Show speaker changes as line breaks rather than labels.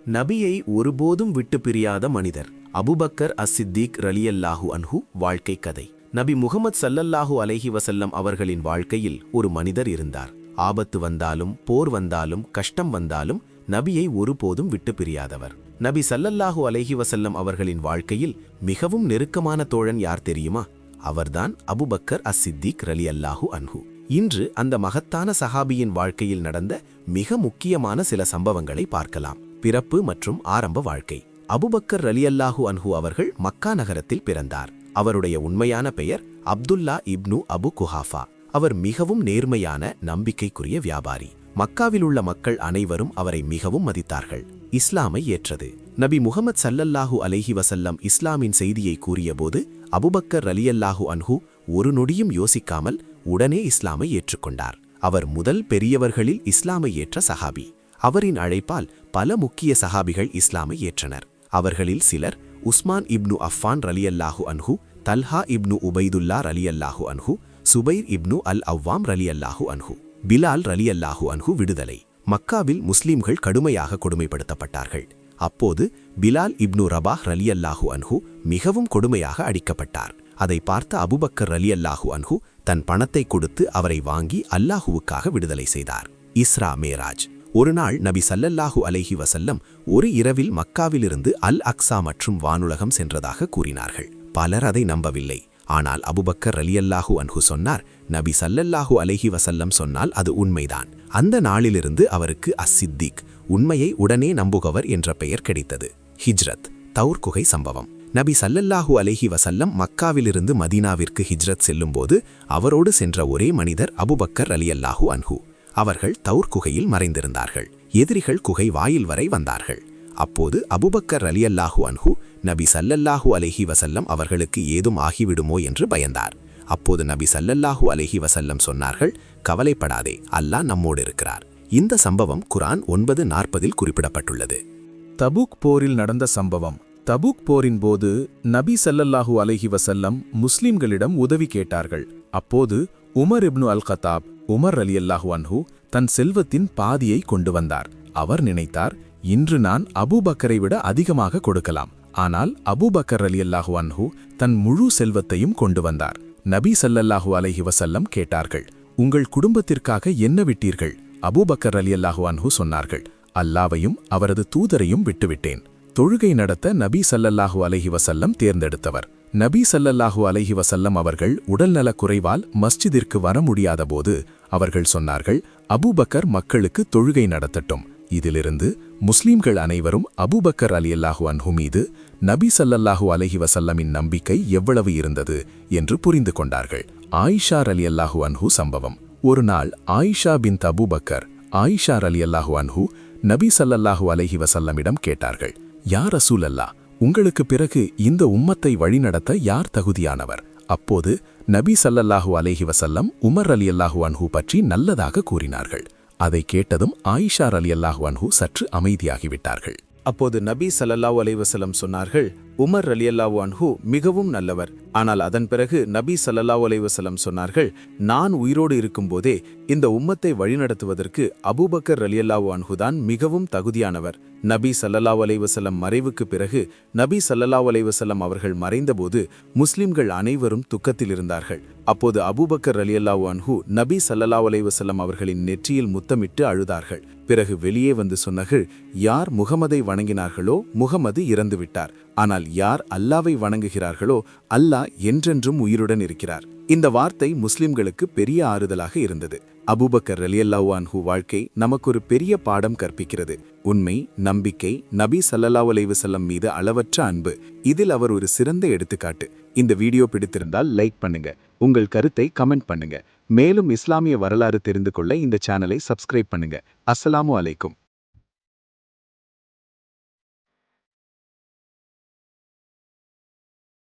நபியை ஒருபோதும் விட்டு பிரியாத மனிதர் அபுபக்கர் அஸ்-சித்தீக் ரலியல்லாஹு அன்ஹு வாழ்க்கை கதை. நபி முகமது ஸல்லல்லாஹு அலைஹி வஸல்லம் அவர்களின் வாழ்க்கையில் ஒரு மனிதர் இருந்தார். ஆபத்து வந்தாலும், போர் வந்தாலும், கஷ்டம் வந்தாலும் நபியை ஒருபோதும் விட்டு பிரியாதவர். நபி ஸல்லல்லாஹு அலைஹி வஸல்லம் அவர்களின் வாழ்க்கையில் மிகவும் நெருக்கமான தோழன் யார் தெரியுமா? அவர்தான் அபுபக்கர் அஸ்-சித்தீக் ரலியல்லாஹு அன்ஹு. இன்று அந்த மகத்தான சஹாபியின் வாழ்க்கையில் நடந்த மிக முக்கியமான சில சம்பவங்களை பார்க்கலாம். பிறப்பு மற்றும் ஆரம்ப வாழ்க்கை. அபுபக்கர் ரலியல்லாஹு அன்ஹு அவர்கள் மக்கா நகரத்தில் பிறந்தார். அவருடைய உண்மையான பெயர் அப்துல்லா இப்னு அபு குஹாஃபா. அவர் மிகவும் நேர்மையான, நம்பிக்கைக்குரிய வியாபாரி. மக்காவில் உள்ள மக்கள் அனைவரும் அவரை மிகவும் மதித்தார்கள். இஸ்லாமை ஏற்றது. நபி முகமது ஸல்லல்லாஹு அலைஹி வஸல்லம் இஸ்லாமின் செய்தியை கூறியபோது அபுபக்கர் ரலியல்லாஹு அன்ஹு ஒரு நொடியும் யோசிக்காமல் உடனே இஸ்லாமை ஏற்றுக்கொண்டார். அவர் முதல் பெரியவர்களில் இஸ்லாமை ஏற்ற சஹாபி. அவரின் அழைப்பால் பல முக்கிய சஹாபிகள் இஸ்லாமை ஏற்றனர். அவர்களில் சிலர் உஸ்மான் இப்னு அஃபான் ரலியல்லாஹு அன்ஹு, தல்ஹா இப்னு உபைதுல்லா ரலியல்லாஹு அன்ஹு, சுபைர் இப்னு அல் அவ்வாம் ரலியல்லாஹு அன்ஹு. பிலால் ரலியல்லாஹு அன்ஹு விடுதலை. மக்காவில் முஸ்லிம்கள் கடுமையாக கொடுமைப்படுத்தப்பட்டார்கள். அப்போது பிலால் இப்னு ரபாஹ் ரலியல்லாஹு அன்ஹு மிகவும் கொடுமையாக அடிக்கப்பட்டார். அதை பார்த்த அபுபக்கர் ரலியல்லாஹு அன்ஹு தன் பணத்தை கொடுத்து அவரை வாங்கி அல்லாஹுவுக்காக விடுதலை செய்தார். இஸ்ரா மேராஜ். ஒரு நாள் நபி ஸல்லல்லாஹு அலைஹி வஸல்லம் ஒரு இரவில் மக்காவிலிருந்து அல் அக்ஸா மற்றும் வானுலகம் சென்றதாக கூறினார்கள். பலர் அதை நம்பவில்லை. ஆனால் அபுபக்கர் ரலியல்லாஹு அன்ஹு சொன்னார், நபி ஸல்லல்லாஹு அலைஹி வஸல்லம் சொன்னால் அது உண்மைதான். அந்த நாளிலிருந்து அவருக்கு அஸ்-சித்தீக், உண்மையை உடனே நம்புகவர் என்ற பெயர் கிடைத்தது. ஹிஜ்ரத், தௌர் குகை சம்பவம். நபி ஸல்லல்லாஹு அலைஹி வஸல்லம் மக்காவிலிருந்து மதீனாவிற்கு ஹிஜ்ரத் செல்லும்போது அவரோடு சென்ற ஒரே மனிதர் அபுபக்கர் ரலியல்லாஹு அன்ஹு. அவர்கள் தௌர் குகையில் மறைந்திருந்தார்கள். எதிரிகள் குகை வாயில் வரை வந்தார்கள். அப்போது அபுபக்கர் ரலியல்லாஹு அன்ஹு நபி ஸல்லல்லாஹு அலைஹி வஸல்லம் அவர்களுக்கு ஏதும் ஆகிவிடுமோ என்று பயந்தார். அப்போது நபி ஸல்லல்லாஹு அலைஹி வஸல்லம் சொன்னார்கள், கவலைப்படாதே, அல்லாஹ் நம்மோடு இருக்கிறார். இந்த சம்பவம் குர்ஆன் 9:40 குறிப்பிடப்பட்டுள்ளது.
தபூக் போரில் நடந்த சம்பவம். தபூக் போரின் போது நபி ஸல்லல்லாஹு அலைஹி வஸல்லம் முஸ்லிம்களிடம் உதவி கேட்டார்கள். அப்போது உமர் இப்னு அல் கத்தாப், உமர் ரலியல்லாஹு அன்ஹு, தன் செல்வத்தின் பாதியை கொண்டு வந்தார். அவர் நினைத்தார், இன்று நான் அபூபக்கரை விட அதிகமாக கொடுக்கலாம். ஆனால் அபூபக்கர் ரலியல்லாஹு அன்ஹு தன் முழு செல்வத்தையும் கொண்டு வந்தார். நபி ஸல்லல்லாஹு அலைஹி வஸல்லம் கேட்டார்கள், உங்கள் குடும்பத்திற்காக என்ன விட்டீர்கள்? அபூபக்கர் ரலியல்லாஹு அன்ஹு சொன்னார்கள், அல்லாவையும் அவரது தூதரையும் விட்டுவிட்டேன். தொழுகை நடத்த நபி ஸல்லல்லாஹு அலைஹி வஸல்லம் தேர்ந்தெடுத்தவர். நபி ஸல்லல்லாஹு அலைஹி வஸல்லம் அவர்கள் உடல்நலக் குறைவால் மஸ்ஜிதிற்கு வர முடியாதபோது அவர்கள் சொன்னார்கள், அபூபக்கர் மக்களுக்கு தொழுகை நடத்தட்டும். இதிலிருந்து முஸ்லிம்கள் அனைவரும் அபூபக்கர் ரலியல்லாஹு அன்ஹு மீது நபி ஸல்லல்லாஹு அலைஹி வஸல்லமின் நம்பிக்கை எவ்வளவு இருந்தது என்று புரிந்து கொண்டார்கள். ஆயிஷா ரலியல்லாஹு அன்ஹு சம்பவம். ஒரு நாள் ஆயிஷா பின்த் அபூபக்கர், ஆயிஷா ரலியல்லாஹு அன்ஹு நபி ஸல்லல்லாஹு அலைஹி வஸல்லமிடம் கேட்டார்கள், யா ரசூலல்லாஹ், உங்களுக்கு பிறகு இந்த உம்மத்தை வழிநடத்த யார் தகுதியானவர்? அப்போது நபி ஸல்லல்லாஹு அலைஹி வஸல்லம் உமர் ரலியல்லாஹு அன்ஹு பற்றி நல்லதாக கூறினார்கள். அதை கேட்டதும் ஆயிஷா ரலியல்லாஹு அன்ஹு சற்று அமைதியாகிவிட்டார்கள்.
அப்போது நபி ஸல்லல்லாஹு அலைஹி வஸல்லம் சொன்னார்கள், உமர் ரலியல்லாஹு அன்ஹு மிகவும் நல்லவர். ஆனால் அதன் பிறகு நபி ஸல்லல்லாஹு அலைஹி வஸல்லம் சொன்னார்கள், நான் உயிரோடு இருக்கும்போதே இந்த உம்மத்தை வழிநடத்துவதற்கு அபூபக்கர் ரலியல்லாஹு அன்ஹு தான் மிகவும் தகுதியானவர். நபி ஸல்லல்லாஹு அலைஹி வஸல்லம் மறைவுக்கு பிறகு நபி ஸல்லல்லாஹு அலைஹி வஸல்லம் அவர்கள் மறைந்தபோது முஸ்லிம்கள் அனைவரும் துக்கத்தில் இருந்தார்கள். அப்போது அபூபக்கர் ரலியல்லாஹு அன்ஹு நபி ஸல்லல்லாஹு அலைஹி வஸல்லம் அவர்களின் நெற்றியில் முத்தமிட்டு அழுதார்கள். பிறகு வெளியே வந்து சொன்னார்கள், யார் முகமதை வணங்கினார்களோ முகமது இறந்துவிட்டார். ஆனால் யார் அல்லாவை வணங்குகிறார்களோ அல்லாஹ் என்றென்றும் உயிருடன் இருக்கிறார். இந்த வார்த்தை முஸ்லிம்களுக்கு பெரிய ஆறுதலாக இருந்தது. அபூபக்கர் ரலியல்லாஹு அன்ஹு வாழ்க்கை நமக்கு ஒரு பெரிய பாடம் கற்பிக்கிறது. உண்மை, நம்பிக்கை, நபி ஸல்லல்லாஹு அலைஹி வஸல்லம் மீது அளவற்ற அன்பு, இதில் அவர் ஒரு சிறந்த எடுத்துக்காட்டு. இந்த வீடியோ பிடித்திருந்தால் லைக் பண்ணுங்க, உங்கள் கருத்தை கமெண்ட் பண்ணுங்க. மேலும் இஸ்லாமிய வரலாறு தெரிந்து கொள்ள இந்த சேனலை சப்ஸ்கிரைப் பண்ணுங்க. அஸ்ஸலாமு அலைக்கும்.